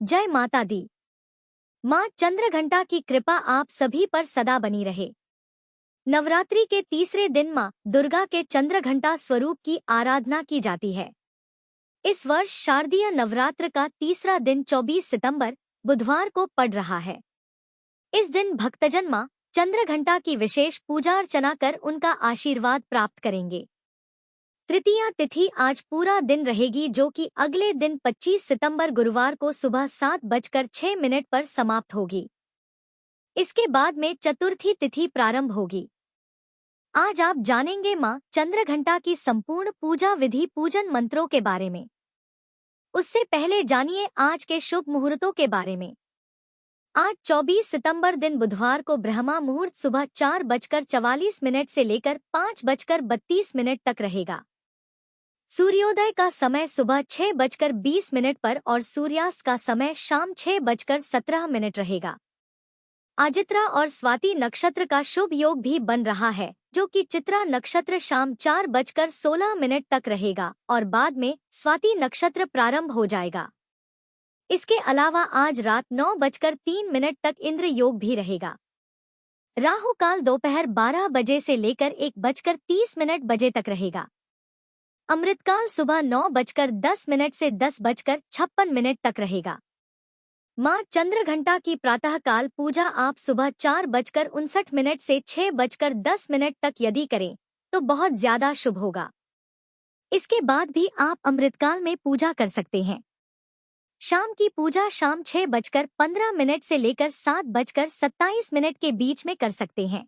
जय माता दी। माँ चंद्रघंटा की कृपा आप सभी पर सदा बनी रहे। नवरात्रि के तीसरे दिन माँ दुर्गा के चंद्रघंटा स्वरूप की आराधना की जाती है। इस वर्ष शारदीय नवरात्र का तीसरा दिन 24 सितंबर बुधवार को पड़ रहा है। इस दिन भक्तजन माँ चंद्रघंटा की विशेष पूजा अर्चना कर उनका आशीर्वाद प्राप्त करेंगे। तृतीया तिथि आज पूरा दिन रहेगी, जो कि अगले दिन 25 सितंबर गुरुवार को सुबह 7:06 पर समाप्त होगी। इसके बाद में चतुर्थी तिथि प्रारंभ होगी। आज आप जानेंगे मां चंद्रघंटा की संपूर्ण पूजा विधि पूजन मंत्रों के बारे में। उससे पहले जानिए आज के शुभ मुहूर्तों के बारे में। आज 24 सितंबर दिन बुधवार को ब्रह्मा मुहूर्त सुबह 4:44 से लेकर 5:32 तक रहेगा। सूर्योदय का समय सुबह 6:20 पर और सूर्यास्त का समय शाम 6:17 रहेगा। आजित्रा और स्वाति नक्षत्र का शुभ योग भी बन रहा है, जो कि चित्रा नक्षत्र शाम 4:16 तक रहेगा और बाद में स्वाति नक्षत्र प्रारंभ हो जाएगा। इसके अलावा आज रात 9:03 तक इंद्र योग भी रहेगा। राहु काल दोपहर 12 बजे से लेकर 1:30 बजे तक रहेगा। अमृतकाल सुबह 9:10 से 10:56 तक रहेगा। माँ चंद्रघंटा की प्रातःकाल पूजा आप सुबह 4:59 से 6:10 तक यदि करें तो बहुत ज्यादा शुभ होगा। इसके बाद भी आप अमृतकाल में पूजा कर सकते हैं। शाम की पूजा शाम 6:15 से लेकर 7:27 के बीच में कर सकते हैं।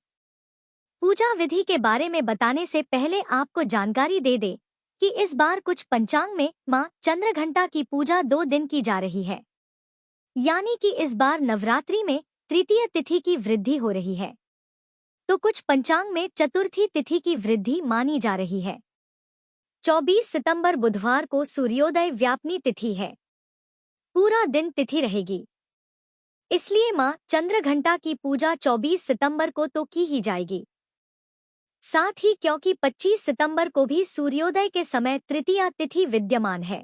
पूजा विधि के बारे में बताने से पहले आपको जानकारी दे दे कि इस बार कुछ पंचांग में माँ चंद्रघंटा की पूजा 2 दिन की जा रही है, यानी कि इस बार नवरात्रि में तृतीय तिथि की वृद्धि हो रही है, तो कुछ पंचांग में चतुर्थी तिथि की वृद्धि मानी जा रही है। 24 सितंबर बुधवार को सूर्योदय व्यापनी तिथि है। पूरा दिन तिथि रहेगी, इसलिए माँ चंद्रघंटा की पूजा 24 सितंबर को तो की ही जाएगी। साथ ही क्योंकि 25 सितंबर को भी सूर्योदय के समय तृतीया तिथि विद्यमान है,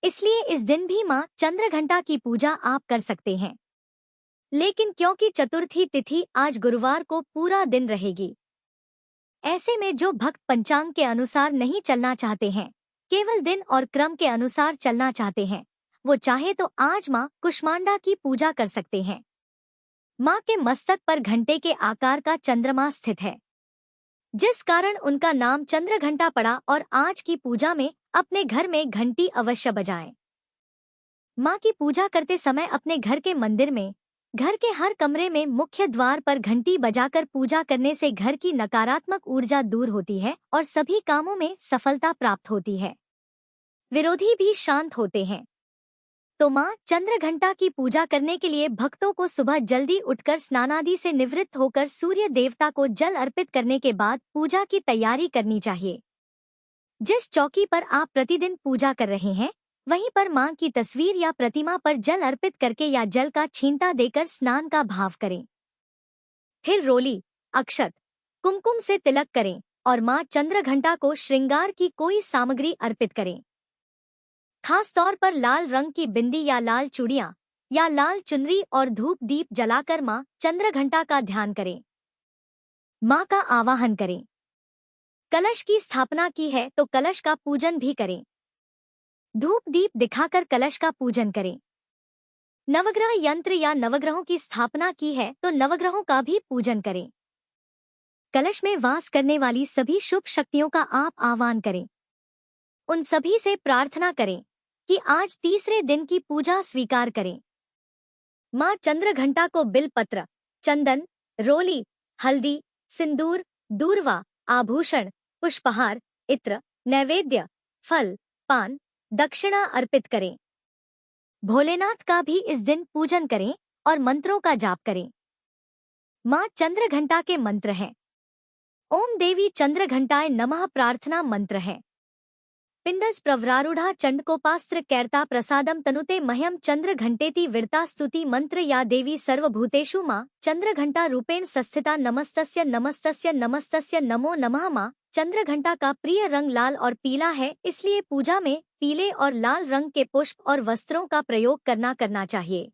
इसलिए इस दिन भी माँ चंद्रघंटा की पूजा आप कर सकते हैं। लेकिन क्योंकि चतुर्थी तिथि आज गुरुवार को पूरा दिन रहेगी, ऐसे में जो भक्त पंचांग के अनुसार नहीं चलना चाहते हैं, केवल दिन और क्रम के अनुसार चलना चाहते हैं, वो चाहे तो आज माँ कुष्मांडा की पूजा कर सकते हैं। माँ के मस्तक पर घंटे के आकार का चंद्रमा स्थित है, जिस कारण उनका नाम चंद्रघंटा पड़ा, और आज की पूजा में अपने घर में घंटी अवश्य बजाएं। माँ की पूजा करते समय अपने घर के मंदिर में, घर के हर कमरे में मुख्य द्वार पर घंटी बजाकर पूजा करने से घर की नकारात्मक ऊर्जा दूर होती है और सभी कामों में सफलता प्राप्त होती है। विरोधी भी शांत होते हैं। तो माँ चंद्रघंटा की पूजा करने के लिए भक्तों को सुबह जल्दी उठकर स्नानादि से निवृत्त होकर सूर्य देवता को जल अर्पित करने के बाद पूजा की तैयारी करनी चाहिए। जिस चौकी पर आप प्रतिदिन पूजा कर रहे हैं, वहीं पर माँ की तस्वीर या प्रतिमा पर जल अर्पित करके या जल का छींटा देकर स्नान का भाव करें। फिर रोली, अक्षत, कुमकुम से तिलक करें और माँ चंद्रघंटा को श्रृंगार की कोई सामग्री अर्पित करें। खास तौर पर लाल रंग की बिंदी या लाल चूड़ियां या लाल चुनरी और धूप दीप जलाकर माँ चंद्रघंटा का ध्यान करें। माँ का आवाहन करें। कलश की स्थापना की है तो कलश का पूजन भी करें। धूप दीप दिखाकर कलश का पूजन करें। नवग्रह यंत्र या नवग्रहों की स्थापना की है तो नवग्रहों का भी पूजन करें। कलश में वास करने वाली सभी शुभ शक्तियों का आप आह्वान करें। उन सभी से प्रार्थना करें कि आज तीसरे दिन की पूजा स्वीकार करें। माँ चंद्रघंटा को बिलपत्र, चंदन, रोली, हल्दी, सिंदूर, दूर्वा, आभूषण, पुष्पहार, इत्र, नैवेद्य, फल, पान, दक्षिणा अर्पित करें। भोलेनाथ का भी इस दिन पूजन करें और मंत्रों का जाप करें। माँ चंद्रघंटा के मंत्र हैं। ओम देवी चंद्रघंटाय नमः प्रार्थना मंत्र है। पिंडज प्रवरारूढ़ा चंडकोपास्त्र कैर्ता प्रसादम तनुते मह्यम चंद्र घंटेति विरता स्तुति मंत्र या देवी सर्वभूतेषु मां चंद्र घंटा रूपेण संस्थिता नमस्तस्य नमस्तस्य नमस्तस्य नमो नमः। मां चंद्र घंटा का प्रिय रंग लाल और पीला है, इसलिए पूजा में पीले और लाल रंग के पुष्प और वस्त्रों का प्रयोग करना चाहिए।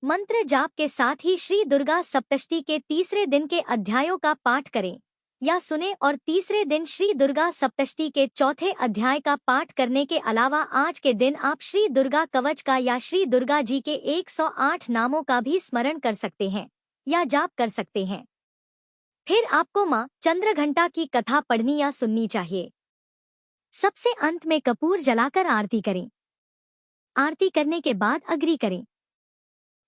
मंत्र जाप के साथ ही श्री दुर्गा सप्तशती के तीसरे दिन के अध्यायों का पाठ करें या सुने और तीसरे दिन श्री दुर्गा सप्तशती के चौथे अध्याय का पाठ करने के अलावा आज के दिन आप श्री दुर्गा कवच का या श्री दुर्गा जी के 108 नामों का भी स्मरण कर सकते हैं या जाप कर सकते हैं। फिर आपको मां चंद्रघंटा की कथा पढ़नी या सुननी चाहिए। सबसे अंत में कपूर जलाकर आरती करें। आरती करने के बाद अग्नि करें।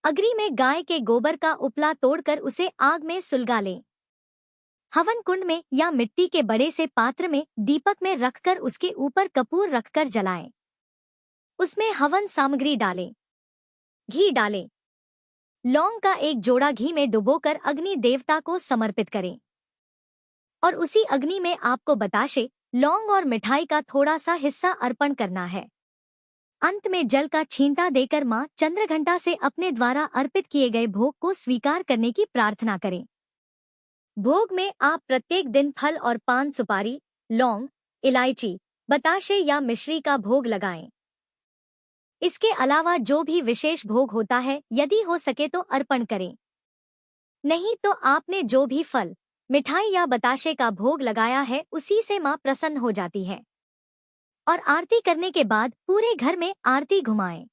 अग्नि में गाय के गोबर का उपला तोड़कर उसे आग में सुलगा लें। हवन कुंड में या मिट्टी के बड़े से पात्र में दीपक में रखकर उसके ऊपर कपूर रखकर जलाएं। उसमें हवन सामग्री डालें। घी डालें। लौंग का एक जोड़ा घी में डुबोकर अग्नि देवता को समर्पित करें और उसी अग्नि में आपको बताशे, लौंग और मिठाई का थोड़ा सा हिस्सा अर्पण करना है। अंत में जल का छींटा देकर मां चंद्रघंटा से अपने द्वारा अर्पित किए गए भोग को स्वीकार करने की प्रार्थना करें। भोग में आप प्रत्येक दिन फल और पान सुपारी, लौंग, इलायची, बताशे या मिश्री का भोग लगाएं। इसके अलावा जो भी विशेष भोग होता है यदि हो सके तो अर्पण करें, नहीं तो आपने जो भी फल, मिठाई या बताशे का भोग लगाया है उसी से मां प्रसन्न हो जाती है। और आरती करने के बाद पूरे घर में आरती घुमाएं।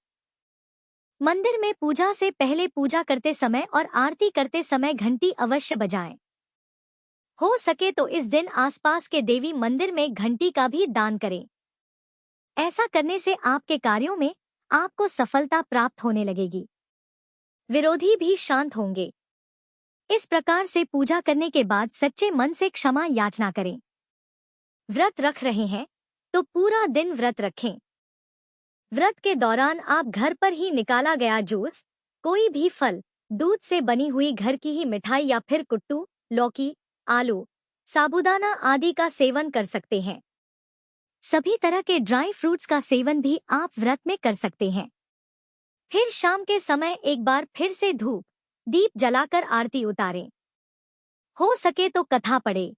मंदिर में पूजा से पहले पूजा करते समय और आरती करते समय घंटी अवश्य बजाएं। हो सके तो इस दिन आसपास के देवी मंदिर में घंटी का भी दान करें। ऐसा करने से आपके कार्यों में आपको सफलता प्राप्त होने लगेगी। विरोधी भी शांत होंगे। इस प्रकार से पूजा करने के बाद सच्चे मन से क्षमा याचना करें। व्रत रख रहे हैं तो पूरा दिन व्रत रखें। व्रत के दौरान आप घर पर ही निकाला गया जूस, कोई भी फल, दूध से बनी हुई घर की ही मिठाई या फिर कुट्टू, लौकी, आलू, साबूदाना आदि का सेवन कर सकते हैं। सभी तरह के ड्राई फ्रूट्स का सेवन भी आप व्रत में कर सकते हैं। फिर शाम के समय एक बार फिर से धूप, दीप जलाकर आरती उतारें। हो सके तो कथा पढ़े,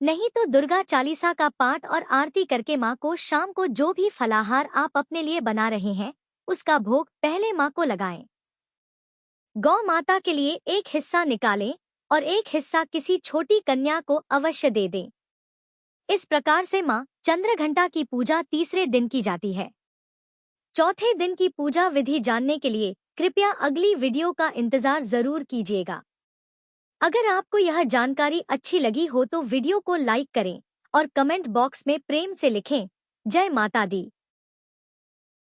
नहीं तो दुर्गा चालीसा का पाठ और आरती करके मां को शाम को जो भी फलाहार आप अपने लिए बना रहे हैं उसका भोग पहले मां को लगाएं। गौ माता के लिए एक हिस्सा निकालें और एक हिस्सा किसी छोटी कन्या को अवश्य दे दें। इस प्रकार से मां चंद्रघंटा की पूजा तीसरे दिन की जाती है। चौथे दिन की पूजा विधि जानने के लिए कृपया अगली वीडियो का इंतजार जरूर कीजिएगा। अगर आपको यह जानकारी अच्छी लगी हो तो वीडियो को लाइक करें और कमेंट बॉक्स में प्रेम से लिखें, जय माता दी।